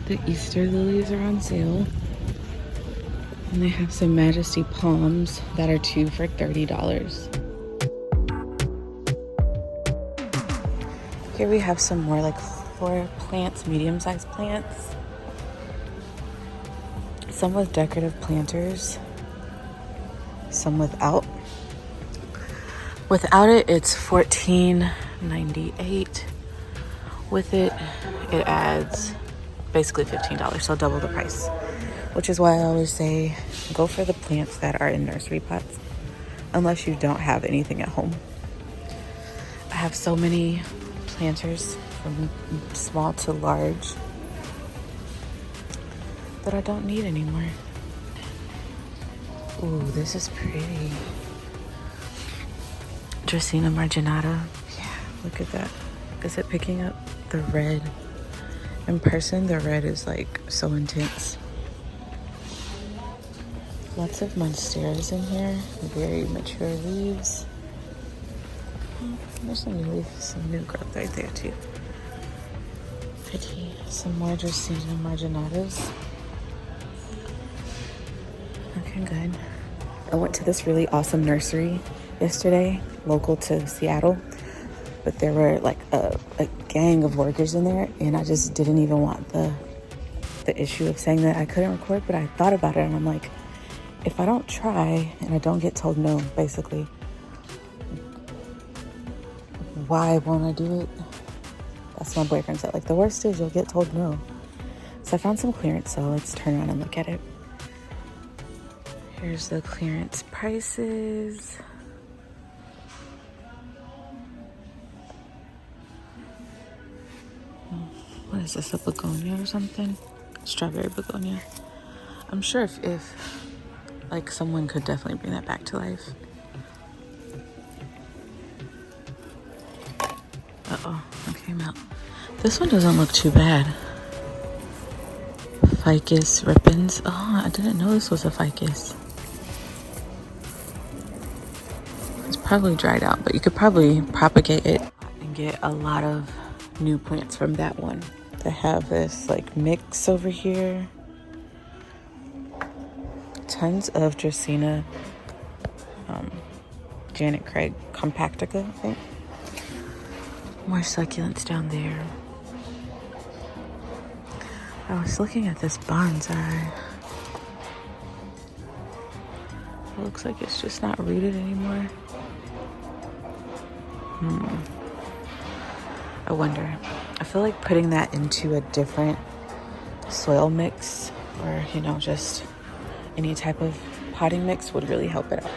The Easter lilies are on sale. And they have some Majesty palms that are 2 for $30. Here we have some more like flora plants, medium-sized plants. Some with decorative planters, some without. Without it, it's $14.98. With it, it adds basically $15, so double the price. Which is why I always say, go for the plants that are in nursery pots, unless you don't have anything at home. I have so many planters from small to large that I don't need anymore. Ooh, this is pretty. Dracaena marginata. Yeah, look at that. Is it picking up the red? In person, the red is like so intense. Lots of monsteras in here. Very mature leaves. There's some new growth right there too. Pretty. Some more Dracaena marginatas. Looking good. I went to this really awesome nursery yesterday, local to Seattle. But there were like a gang of workers in there, and I just didn't even want the issue of saying that I couldn't record, but I thought about it, and I'm like, if I don't try and I don't get told no, basically, why won't I do it? That's my boyfriend said. Like, the worst is you'll get told no. So I found some clearance, so let's turn around and look at it. Here's the clearance prices. What is this, a begonia or something? Strawberry begonia. I'm sure if like someone could definitely bring that back to life. Uh-oh, it came out. This one doesn't look too bad. Ficus rippens. Oh, I didn't know this was a ficus. It's probably dried out, but you could probably propagate it and get a lot of new plants from that one. They have this like mix over here. Tons of Dracaena, Janet Craig compactica, I think. More succulents down there. I was looking at this bonsai. It looks like it's just not rooted anymore. I wonder. I feel like putting that into a different soil mix, or just any type of potting mix would really help it out.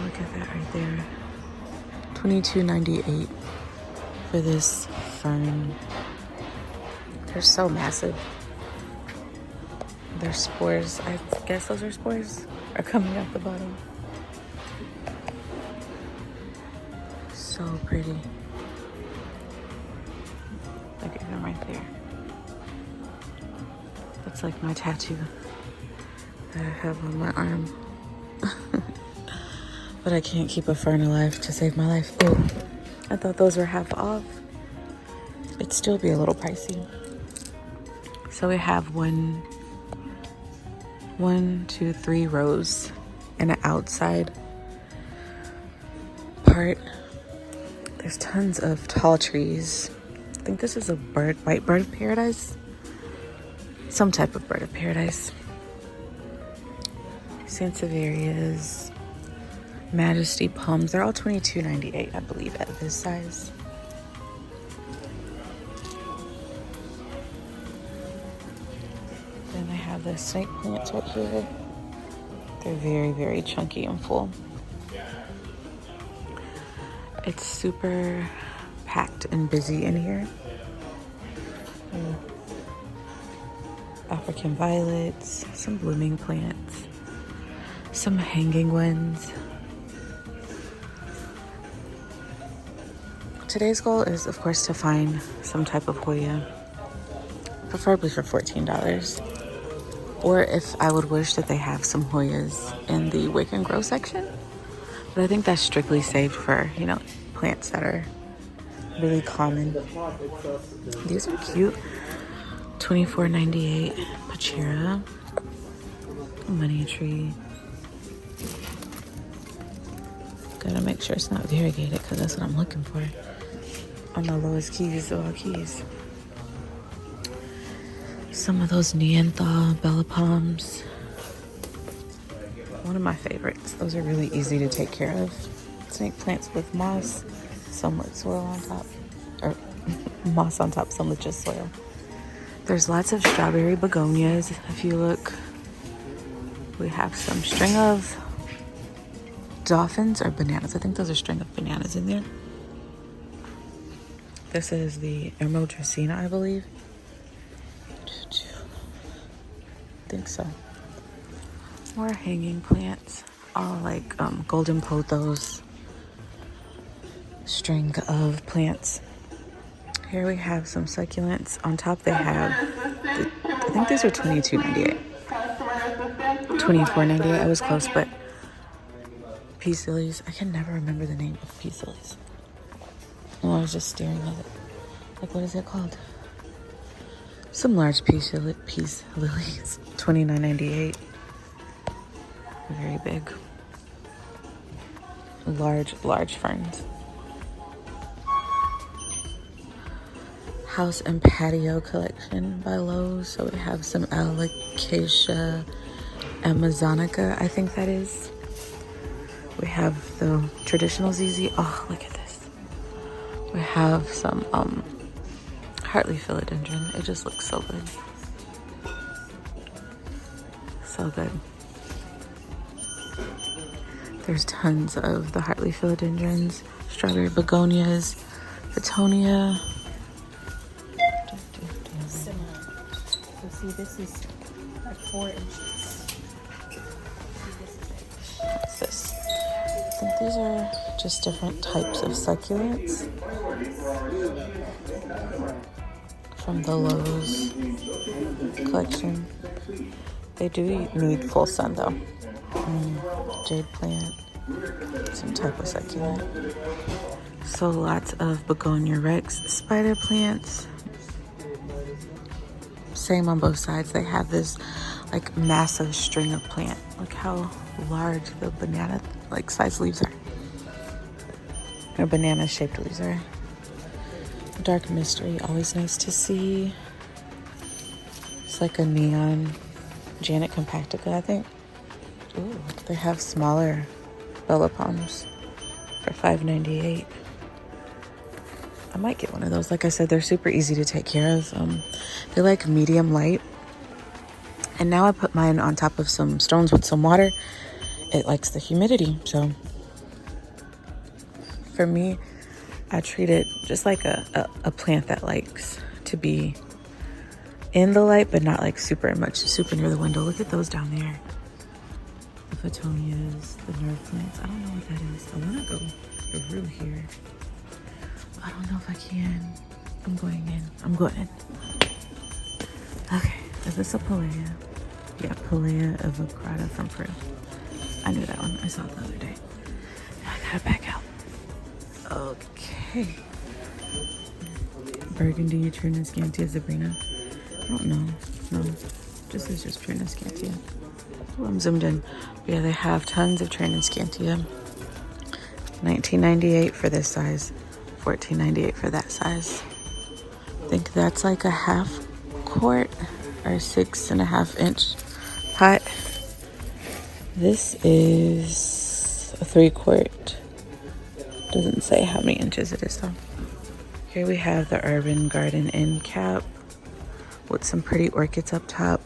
Look at that right there. $22.98 for this fern. They're so massive. Their spores, I guess those are spores, are coming out the bottom. So pretty. Look at them right there. That's like my tattoo that I have on my arm. But I can't keep a fern alive to save my life. Oh, I thought those were half off. It'd still be a little pricey. So we have one, two, 3 rows and an outside part. There's tons of tall trees. I think this is a white bird of paradise. Some type of bird of paradise. Sansevierias, Majesty palms. They're all $22.98, I believe, at this size. Then they have the snake plants right here. They're very, very chunky and full. It's super packed and busy in here. African violets, some blooming plants, some hanging ones. Today's goal is, of course, to find some type of Hoya. preferably for $14. Or if I would wish that they have some Hoyas in the Wick and Grow section. But I think that's strictly saved for, you know, plants that are really common. These are cute. $24.98 Pachira. Money tree. Gotta make sure it's not variegated because that's what I'm looking for on the lowest keys of all keys. Some of those Neanthal Bella Palms. One of my favorites. Those are really easy to take care of. Snake plants with moss, some with soil on top. Or moss on top, some with just soil. There's lots of strawberry begonias. If you look, we have some string of dolphins or bananas. I think those are string of bananas in there. This is the Emerald Dracaena, I believe. I think so. More hanging plants, all like golden pothos, string of plants. Here we have some succulents. On top they have, I think these are $22.98. $24.98. I was close, but peace lilies. I can never remember the name of peace lilies. Oh, I was just staring at it. Like, what is it called? Some large peace lilies. $29.98. Very big. Large ferns. House and patio collection by Lowe. So we have some Alocasia Amazonica, I think that is. We have the traditional ZZ. Oh, look at this. We have some Hartley philodendron. It just looks so good. So good. There's tons of the Hartley philodendrons, strawberry begonias, Betonia. So see, this is like 4 inches. What's this? I think these are just different types of succulents from the Lowe's collection. They do need full sun though. Jade plant, some type of succulent. So lots of Begonia Rex spider plants. Same on both sides. They have this like massive string of plant. Look how large the banana like size leaves are. Or banana shaped leaves are. Dark mystery, always nice to see. It's like a neon Janet compactica, I think. Ooh, they have smaller Bella Palms for $5.98. I might get one of those. Like I said, they're super easy to take care of. They're like medium light. And now I put mine on top of some stones with some water. It likes the humidity. So for me, I treat it just like a plant that likes to be in the light, but not like super near the window. Look at those down there. The Phetonias, the nerve plants. I don't know what that is. I want to go through here. I don't know if I can. I'm going in. I'm going in. Okay, is this a Palea? Yeah, Palea avocrata from Peru. I knew that one. I saw it the other day. Now I gotta back out. Okay. Burgundy, Trina Scantia, Sabrina. I don't know. No, this is just Trina Scantia. Oh, I'm zoomed in. Yeah, they have tons of Trina Scantia. $19.98 for this size. $14.98 for that size. I think that's like a half quart or 6.5 inch pot. This is a 3 quart. Doesn't say how many inches it is though. Here we have the Urban Garden end cap with some pretty orchids up top.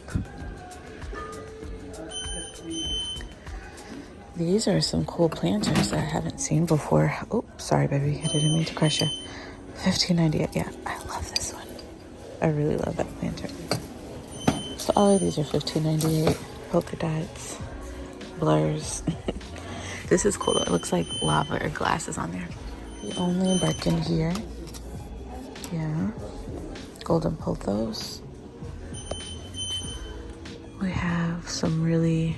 These are some cool planters that I haven't seen before. Oh, sorry, baby. I didn't mean to crush you. $15.98. Yeah, I love this one. I really love that planter. So all of these are $15.98. Polka dots, blurs. This is cool though. It looks like lava or glasses on there. The only Birkin here. Yeah. Golden pothos. We have some really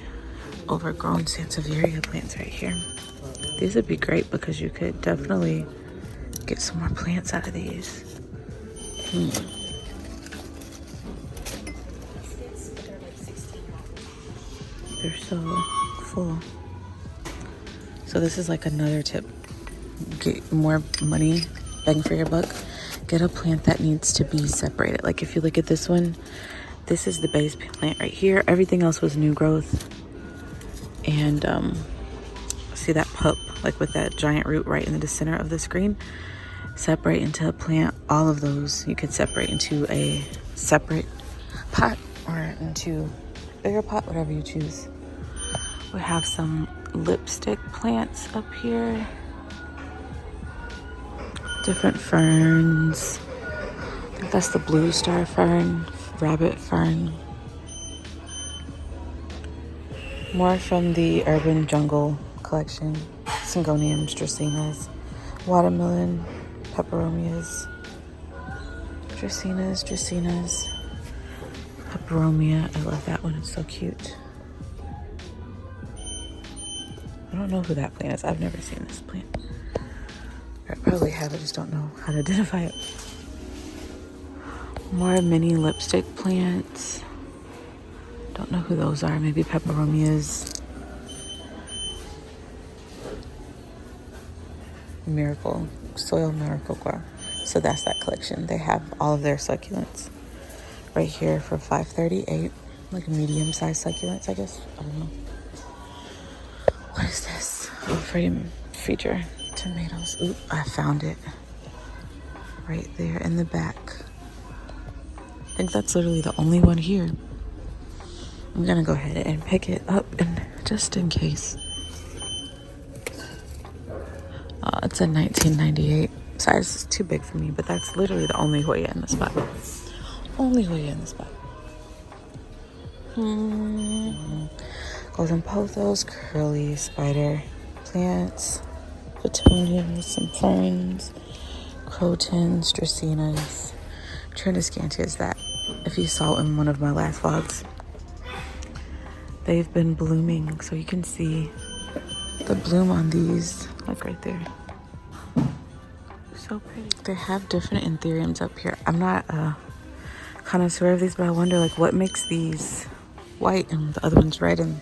overgrown Sansevieria plants right here. These would be great because you could definitely get some more plants out of these. They're so full. So this is like another tip. Get more money, bang for your buck. Get a plant that needs to be separated. Like if you look at this one, this is the base plant right here. Everything else was new growth. And see that pup, like with that giant root right in the center of the screen? Separate into a plant. All of those you could separate into a separate pot or into a bigger pot, whatever you choose. We have some lipstick plants up here. Different ferns. I think that's the blue star fern, rabbit fern. More from the urban jungle collection. Syngoniums, dracaenas, watermelon, peperomias, dracaenas, peperomia. I love that one, it's so cute. I don't know who that plant is. I've never seen this plant. I probably have, I just don't know how to identify it. More mini lipstick plants. Don't know who those are. Maybe peperomias. Miracle, soil miracle grow. So that's that collection. They have all of their succulents right here for $5.38. Like medium-sized succulents, I guess. I don't know. What is this? Oh, freedom feature. Tomatoes. Oop, I found it. Right there in the back. I think that's literally the only one here. I'm gonna go ahead and pick it up and just in case. It's a 1998 size. It's too big for me, but that's literally the only Hoya in the spot. Only Hoya in the spot. Golden pothos, curly spider plants, petunias, some ferns, crotons, dracaenas. Trinoscantia is that. If you saw in one of my last vlogs, they've been blooming, so you can see the bloom on these, like right there. So pretty. They have different anthuriums up here. I'm not a connoisseur of these, but I wonder like what makes these white and the other ones red, and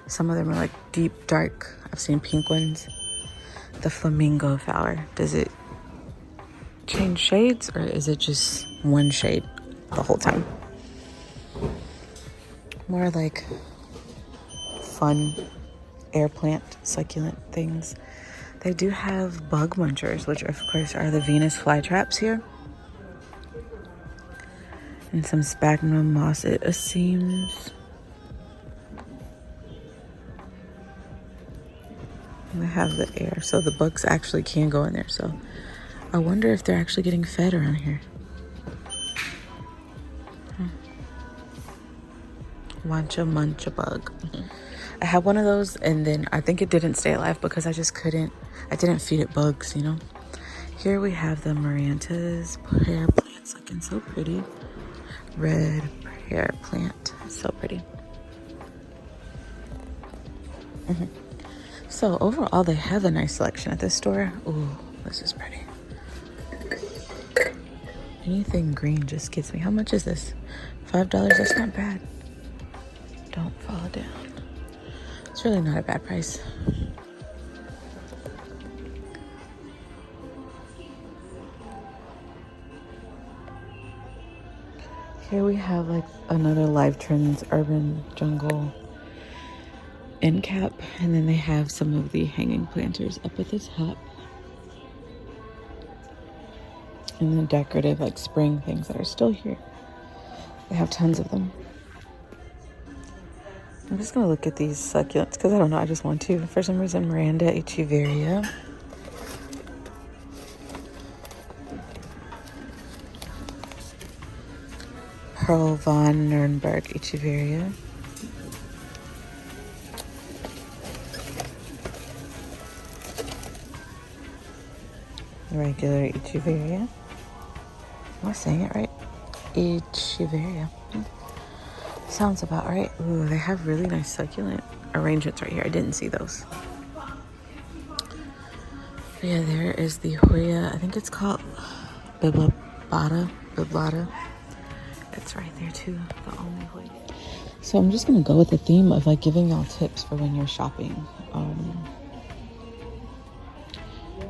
some of them are like deep dark. I've seen pink ones. The flamingo flower, does it change shades or is it just one shade the whole time? More like fun air plant succulent things. They do have bug munchers, which of course are the Venus flytraps here, and some sphagnum moss, it seems. And they have the air, so the bugs actually can go in there. So I wonder if they're actually getting fed around here. Wancha muncha bug. I had one of those, and then I think it didn't stay alive because I didn't feed it bugs, you know. Here we have the Marantas pear plants looking so pretty. Red pear plant, so pretty. So overall, they have a nice selection at this store. Ooh, this is pretty. Anything green just gets me. How much is this? $5, that's not bad. Don't fall down. It's really not a bad price. Here we have like another Live Trends Urban Jungle end cap, and then they have some of the hanging planters up at the top, and the decorative like spring things that are still here. They have tons of them. I'm just gonna look at these succulents because I don't know, I just want to. For some reason, Miranda echeveria. Pearl von Nürnberg echeveria. Regular echeveria. Am I saying it right? Echeveria. Sounds about right. Ooh, they have really nice succulent arrangements right here. I didn't see those. But yeah, there is the Hoya. I think it's called Biblata. It's right there too. The only Hoya. So I'm just gonna go with the theme of like giving y'all tips for when you're shopping.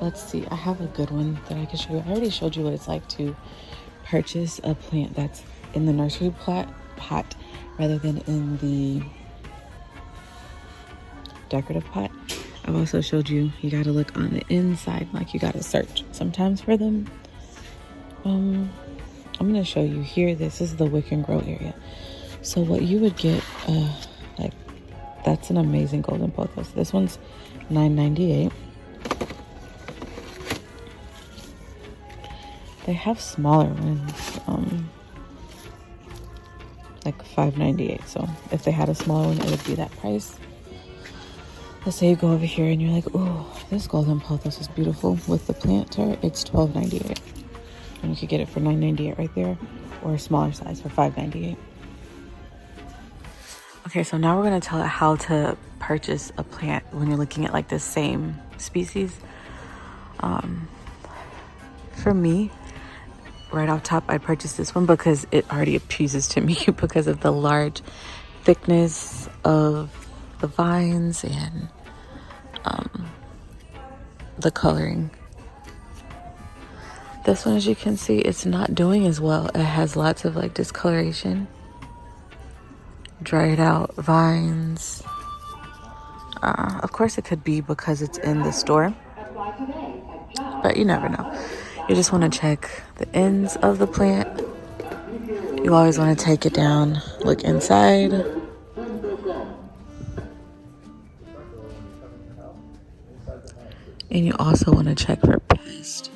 Let's see. I have a good one that I can show you. I already showed you what it's like to purchase a plant that's in the nursery pot rather than in the decorative pot. I've also showed you gotta look on the inside, like you gotta search sometimes for them. I'm gonna show you here. This is the wick and grow area. So what you would get, like that's an amazing golden pothos. This one's $9.98. They have smaller ones, like $5.98. So if they had a smaller one, it would be that price. Let's say you go over here and you're like, oh, this golden pothos is beautiful with the planter. It's $12.98, and you could get it for $9.98 right there, or a smaller size for $5.98. Okay, so now we're gonna tell it how to purchase a plant when you're looking at like the same species. For me, right off top, I purchased this one because it already appeases to me because of the large thickness of the vines and the coloring. This one, as you can see, it's not doing as well. It has lots of like discoloration, dried out vines. Of course, it could be because it's in the store, but you never know. You just want to check the ends of the plant. You always want to take it down, look inside. And you also want to check for pests.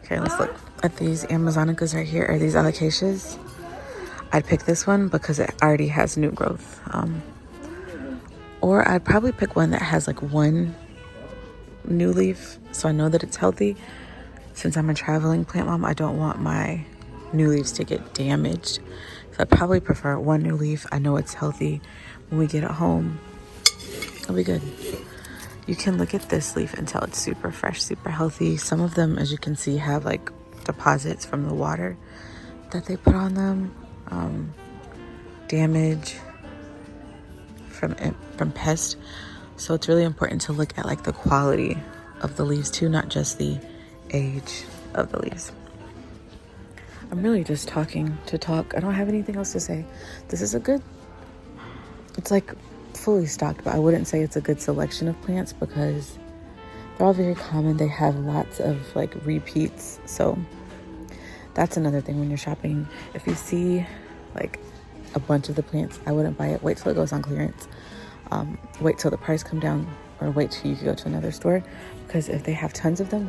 Okay, let's look at these Amazonicas right here, or these alocasias. I'd pick this one because it already has new growth. Or I'd probably pick one that has like one new leaf, so I know that it's healthy. Since I'm a traveling plant mom, I don't want my new leaves to get damaged. So I probably prefer one new leaf. I know it's healthy. When we get it home, it'll be good. You can look at this leaf and tell it's super fresh, super healthy. Some of them, as you can see, have like deposits from the water that they put on them. Damage from pests. So it's really important to look at like the quality of the leaves too, not just the age of the leaves. I'm really just talking to talk. I don't have anything else to say. This is it's like fully stocked, but I wouldn't say it's a good selection of plants because they're all very common. They have lots of like repeats. So that's another thing when you're shopping. If you see like a bunch of the plants, I wouldn't buy it. Wait till it goes on clearance. Wait till the price come down, or wait till you can go to another store, because if they have tons of them,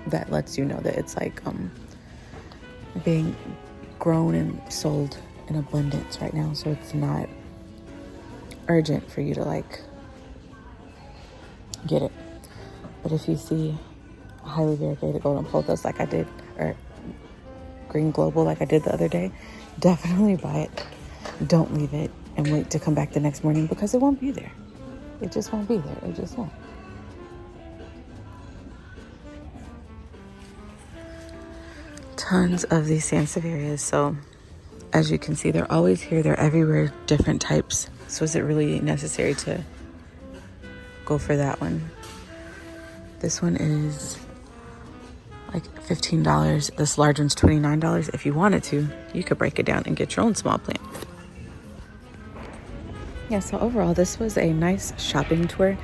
that lets you know that it's like being grown and sold in abundance right now. So it's not urgent for you to like get it. But if you see a highly variegated golden pothos like I did, or green global like I did the other day, definitely buy it. Don't leave it and wait to come back the next morning, because it won't be there. It just won't be there. It just won't. Tons of these sansevierias. So as you can see, they're always here. They're everywhere, different types. So is it really necessary to go for that one? This one is like $15. This large one's $29. If you wanted to, you could break it down and get your own small plant. Yeah, so overall, this was a nice shopping tour.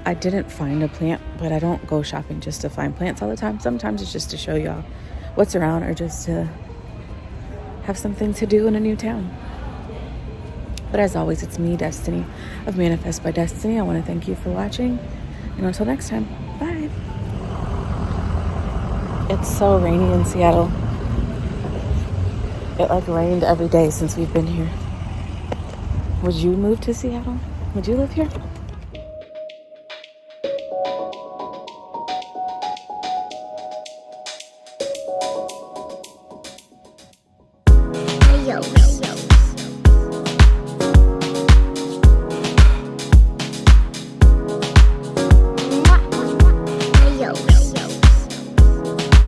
I didn't find a plant, but I don't go shopping just to find plants all the time. Sometimes it's just to show y'all what's around, or just to have something to do in a new town. But as always, it's me, Destiny, of Manifest by Destiny. I want to thank you for watching, and until next time, bye. It's so rainy in Seattle. It like rained every day since we've been here. Would you move to Seattle? Would you live here? videos.